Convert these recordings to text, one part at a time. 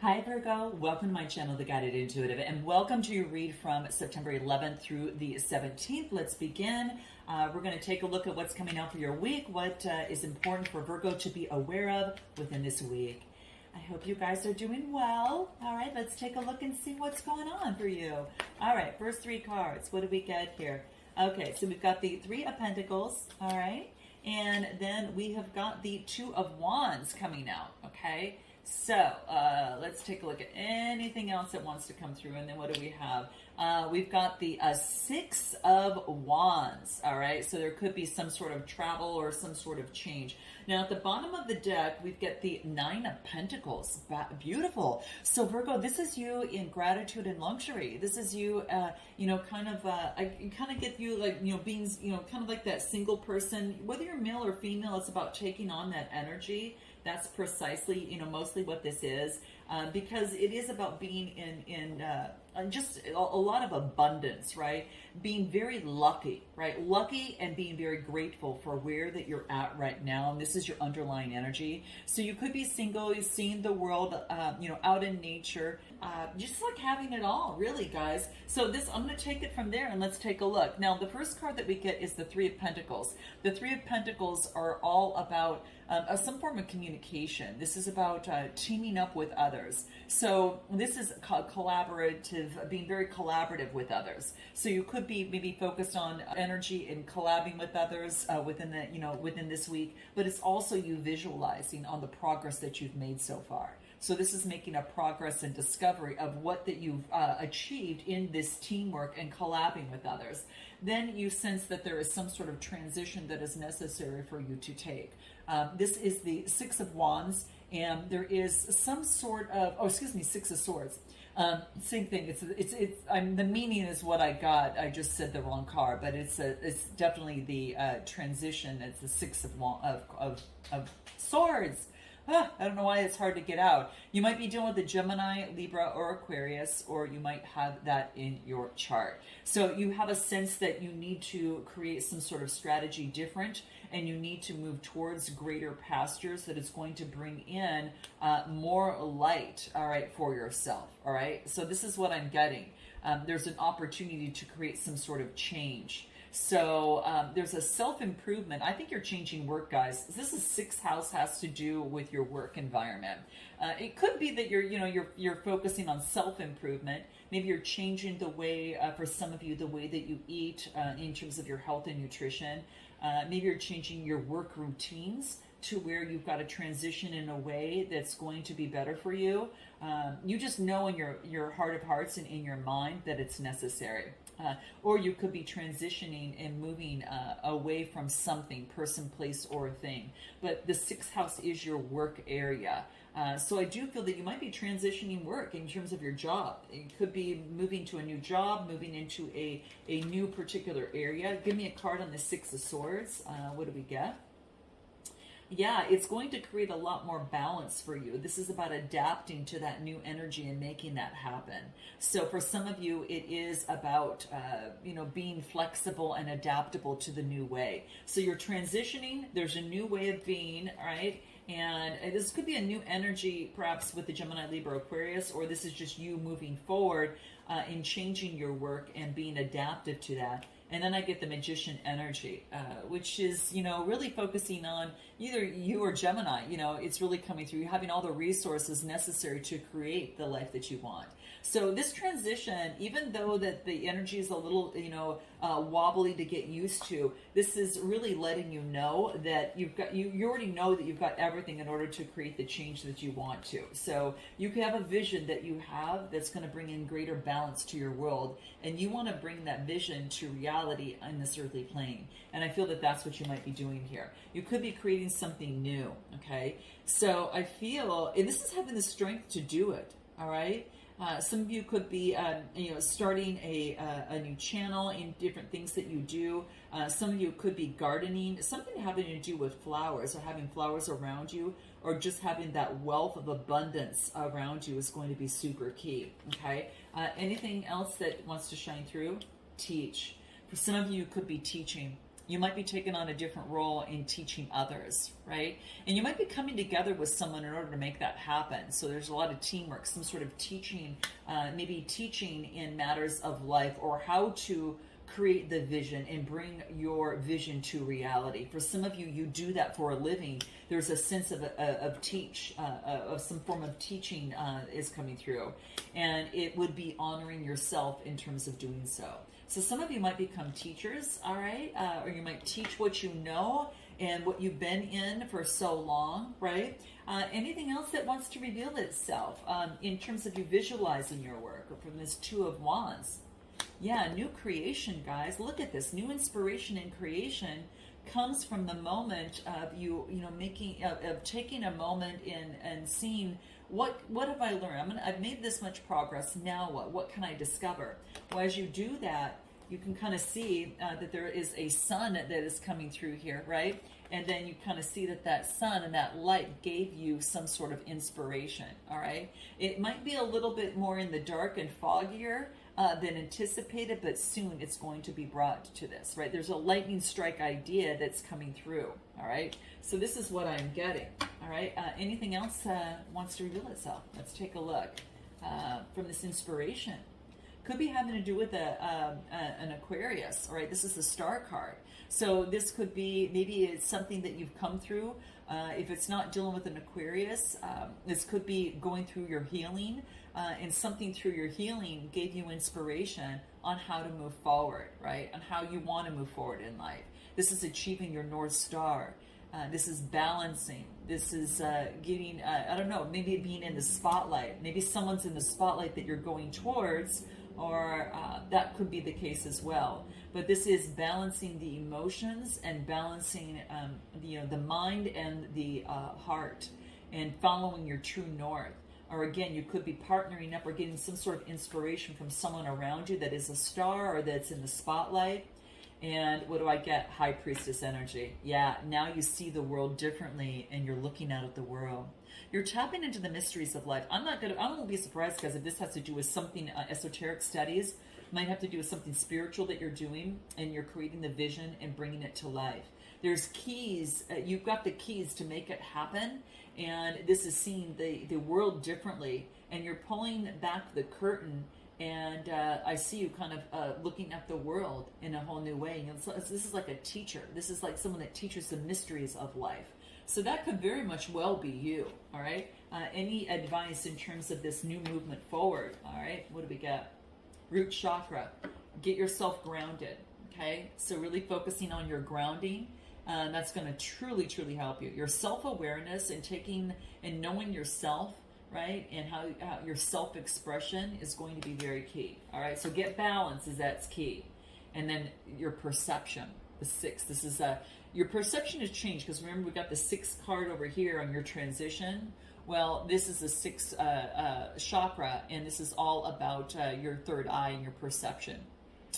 Hi Virgo, welcome to my channel, The Guided Intuitive, and welcome to your read from September 11th through the 17th. Let's begin. We're going to take a look at what's coming out for your week, what is important for Virgo to be aware of within this week. I hope you guys are doing well. All right, let's take a look and see what's going on for you. All right, first three cards. What do we get here? Okay, so we've got the Three of Pentacles, all right, and then we have got the Two of Wands coming out, okay? So let's take a look at anything else that wants to come through. And then what do we have? We've got the Six of Wands. All right. So there could be some sort of travel or some sort of change. Now at the bottom of the deck, we've got the Nine of Pentacles. Beautiful. So Virgo, this is you in gratitude and luxury. This is you, I kind of get you like, being, kind of like that single person, whether you're male or female, it's about taking on that energy. That's precisely, mostly what this is, because it is about being in just a lot of abundance, right? Being very lucky, right? Lucky and being very grateful for where that you're at right now. And this is your underlying energy. So you could be single, seeing the world, out in nature, just like having it all, really, guys. So I'm going to take it from there and let's take a look. Now, the first card that we get is the Three of Pentacles. The Three of Pentacles are all about some form of communication. This is about teaming up with others. So this is collaborative, being very collaborative with others. So you could be maybe focused on energy and collabing with others within this week, but it's also you visualizing on the progress that you've made so far. So this is making a progress and discovery of what that you've achieved in this teamwork and collabing with others. Then you sense that there is some sort of transition that is necessary for you to take. This is the Six of Wands, and there is some sort of, Six of Swords. Same thing. The meaning is what I got. I just said the wrong card, but it's definitely the transition. It's the Six of Swords. I don't know why it's hard to get out. You might be dealing with a Gemini, Libra, or Aquarius, or you might have that in your chart. So you have a sense that you need to create some sort of strategy different, and you need to move towards greater pastures that is going to bring in more light, all right, for yourself, all right? So this is what I'm getting. There's an opportunity to create some sort of change. So there's a self-improvement. I think you're changing work, guys. This is sixth house, has to do with your work environment. It could be that you're focusing on self-improvement. Maybe you're changing the way, for some of you, the way that you eat in terms of your health and nutrition. Maybe you're changing your work routines to where you've got to transition in a way that's going to be better for you. You just know in your heart of hearts and in your mind that it's necessary. Or you could be transitioning and moving away from something, person, place, or thing. But the sixth house is your work area. So I do feel that you might be transitioning work in terms of your job. It could be moving to a new job, moving into a new particular area. Give me a card on the Six of Swords. What do we get? Yeah, it's going to create a lot more balance for you. This is about adapting to that new energy and making that happen. So for some of you, it is about, being flexible and adaptable to the new way. So you're transitioning. There's a new way of being, right? And this could be a new energy, perhaps with the Gemini, Libra, Aquarius, or this is just you moving forward in changing your work and being adaptive to that. And then I get the Magician energy, which is, really focusing on either you or Gemini. It's really coming through. You're having all the resources necessary to create the life that you want. So this transition, even though that the energy is a little, wobbly to get used to, this is really letting you know that you already know that you've got everything in order to create the change that you want to. So you can have a vision that you have that's going to bring in greater balance to your world, and you want to bring that vision to reality on this earthly plane. And I feel that that's what you might be doing here. You could be creating something new, okay? So I feel, and this is having the strength to do it, all right? Some of you could be, starting a new channel in different things that you do. Some of you could be gardening, something having to do with flowers or having flowers around you, or just having that wealth of abundance around you is going to be super key, okay? Anything else that wants to shine through? Teach. For some of you, could be teaching. You might be taking on a different role in teaching others, right? And you might be coming together with someone in order to make that happen. So there's a lot of teamwork, some sort of teaching, maybe teaching in matters of life, or how to create the vision and bring your vision to reality. For some of you, you do that for a living. There's a sense of some form of teaching is coming through, and it would be honoring yourself in terms of doing so. So some of you might become teachers, all right, or you might teach what you know and what you've been in for so long, right? Anything else that wants to reveal itself in terms of you visualizing your work, or from this Two of Wands. Yeah, new creation, guys. Look at this. New inspiration and creation comes from the moment of of taking a moment and seeing what have I learned. I've made this much progress. Now what? What can I discover? Well, as you do that, you can kind of see that there is a sun that is coming through here, right? And then you kind of see that sun and that light gave you some sort of inspiration, all right? It might be a little bit more in the dark and foggier than anticipated, but soon it's going to be brought to this, right? There's a lightning strike idea that's coming through, all right? So this is what I'm getting, all right? Anything else wants to reveal itself? Let's take a look from this inspiration. Could be having to do with an Aquarius, all right? This is the Star card. So this could be, maybe it's something that you've come through. If it's not dealing with an Aquarius, this could be going through your healing, and something through your healing gave you inspiration on how to move forward, right? On how you want to move forward in life. This is achieving your North Star. This is balancing. This is getting, I don't know, maybe being in the spotlight. Maybe someone's in the spotlight that you're going towards, or that could be the case as well. But this is balancing the emotions and balancing the mind and the heart, and following your true north. Or again, you could be partnering up or getting some sort of inspiration from someone around you that is a star or that's in the spotlight. And what do I get? High Priestess energy. Yeah, now you see the world differently and you're looking out at the world. You're tapping into the mysteries of life. I won't be surprised, guys, if this has to do with something esoteric studies. Might have to do with something spiritual that you're doing, and you're creating the vision and bringing it to life. There's keys. You've got the keys to make it happen, and this is seeing the world differently, and you're pulling back the curtain, and I see you kind of looking at the world in a whole new way. This is like a teacher. This is like someone that teaches the mysteries of life. So that could very much well be you, all right? Any advice in terms of this new movement forward, all right? What do we got? Root chakra. Get yourself grounded, okay? So really focusing on your grounding, that's going to truly, truly help you. Your self-awareness and taking and knowing yourself, right? And how your self-expression is going to be very key, all right? So get balance, that's key. And then your perception, the 6. This is your perception has changed, because remember we got the 6 card over here on your transition. Well, this is the 6th chakra, and this is all about your third eye and your perception.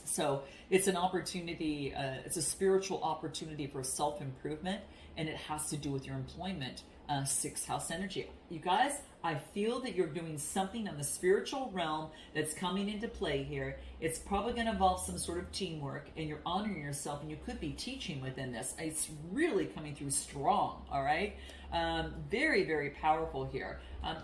So it's an opportunity, it's a spiritual opportunity for self-improvement, and it has to do with your employment, 6th house energy. You guys, I feel that you're doing something on the spiritual realm that's coming into play here. It's probably going to involve some sort of teamwork, and you're honoring yourself, and you could be teaching within this. It's really coming through strong, all right? Very, very powerful here.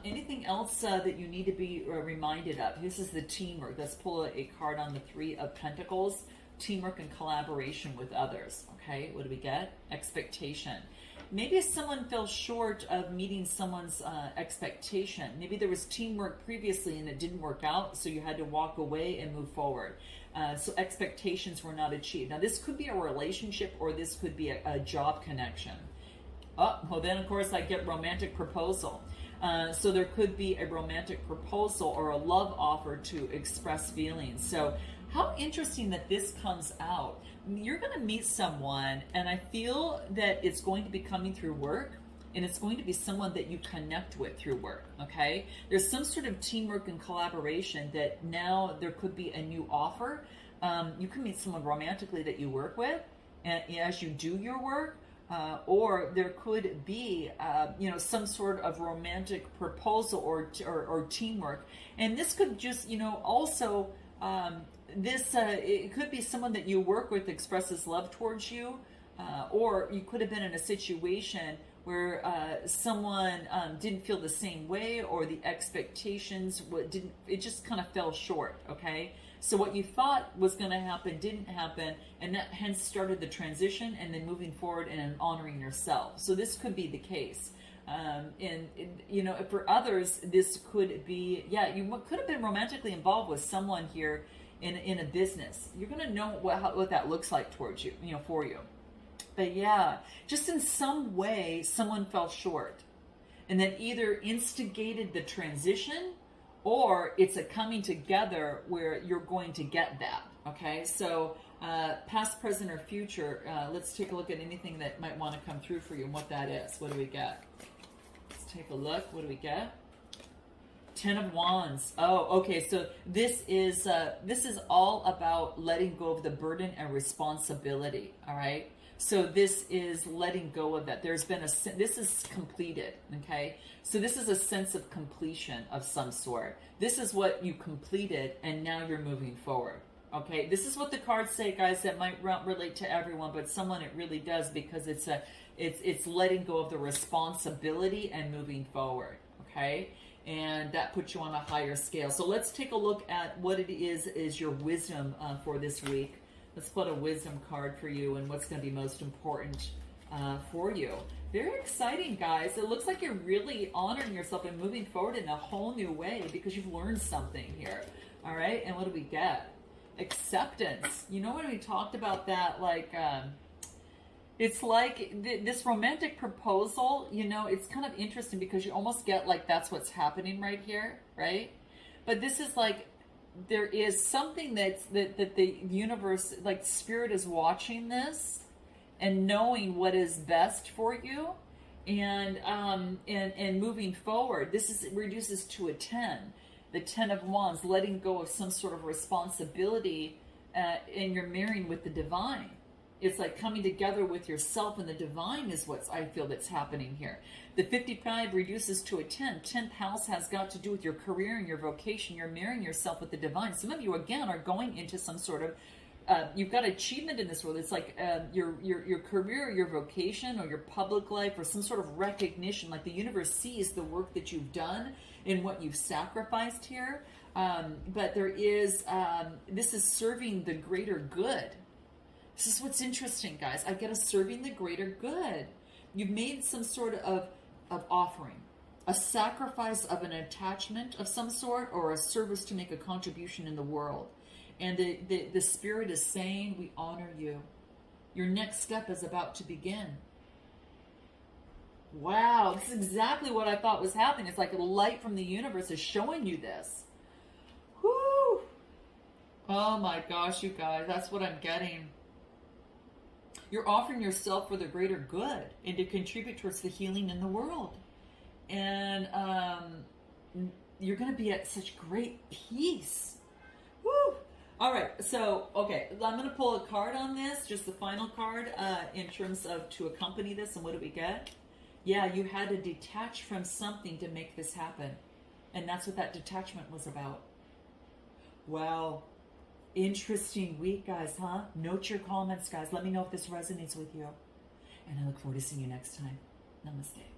Anything else that you need to be reminded of? This is the teamwork. Let's pull a card on the 3 of Pentacles. Teamwork and collaboration with others, okay? What do we get? Expectation. Maybe someone fell short of meeting someone's expectation. Maybe there was teamwork previously and it didn't work out, so you had to walk away and move forward. So expectations were not achieved. Now, this could be a relationship, or this could be a job connection. Oh, well, then, of course, I get romantic proposal. So there could be a romantic proposal or a love offer to express feelings. So how interesting that this comes out. You're going to meet someone, and I feel that it's going to be coming through work, and it's going to be someone that you connect with through work, okay? There's some sort of teamwork and collaboration that now there could be a new offer. You can meet someone romantically that you work with, and as you do your work, or there could be, some sort of romantic proposal or teamwork. And this could just, also it could be someone that you work with expresses love towards you, or you could have been in a situation where someone didn't feel the same way, or the expectations didn't. It just kind of fell short. Okay, so what you thought was going to happen didn't happen, and that hence started the transition, and then moving forward and honoring yourself. So this could be the case. And you know, for others, this could be, yeah, you could have been romantically involved with someone here in a business. You're going to know what that looks like towards you, you know, for you. But yeah, just in some way, someone fell short, and that either instigated the transition, or it's a coming together where you're going to get that. Okay, so past, present, or future, let's take a look at anything that might want to come through for you and what that is. What do we get? Let's take a look. What do we get? 10 of Wands. Oh, okay. So this is all about letting go of the burden and responsibility. All right. So this is letting go of that. There's been this is completed. Okay. So this is a sense of completion of some sort. This is what you completed, and now you're moving forward. Okay. This is what the cards say, guys. That might relate to everyone, but someone it really does, because it's letting go of the responsibility and moving forward. Okay. And that puts you on a higher scale. So let's take a look at what it is your wisdom for this week. Let's put a wisdom card for you and what's going to be most important for you. Very exciting, guys. It looks like you're really honoring yourself and moving forward in a whole new way because you've learned something here. All right. And what do we get? Acceptance. You know, when we talked about that, like, it's like this romantic proposal, you know, it's kind of interesting because you almost get like that's what's happening right here, right? But this is like, there is something that the universe, like spirit, is watching this and knowing what is best for you, and moving forward. It reduces to a 10. The 10 of Wands, letting go of some sort of responsibility, and you're marrying with the divine. It's like coming together with yourself and the divine is what I feel that's happening here. The 55 reduces to a 10. 10th house has got to do with your career and your vocation. You're marrying yourself with the divine. Some of you, again, are going into some sort of, you've got achievement in this world. It's like your career, or your vocation, or your public life, or some sort of recognition. Like the universe sees the work that you've done and what you've sacrificed here. But there is, this is serving the greater good. This is what's interesting, guys. I get a serving the greater good. You've made some sort of offering, a sacrifice of an attachment of some sort, or a service to make a contribution in the world. And the spirit is saying, we honor you. Your next step is about to begin. Wow, this is exactly what I thought was happening. It's like a light from the universe is showing you this. Whoo! Oh my gosh, you guys, that's what I'm getting. You're offering yourself for the greater good and to contribute towards the healing in the world. And you're going to be at such great peace. Woo! All right, so, okay, I'm going to pull a card on this, just the final card, in terms of to accompany this. And what do we get? Yeah, you had to detach from something to make this happen. And that's what that detachment was about. Wow. Interesting week, guys, huh? Note your comments, guys. Let me know if this resonates with you. And I look forward to seeing you next time. Namaste.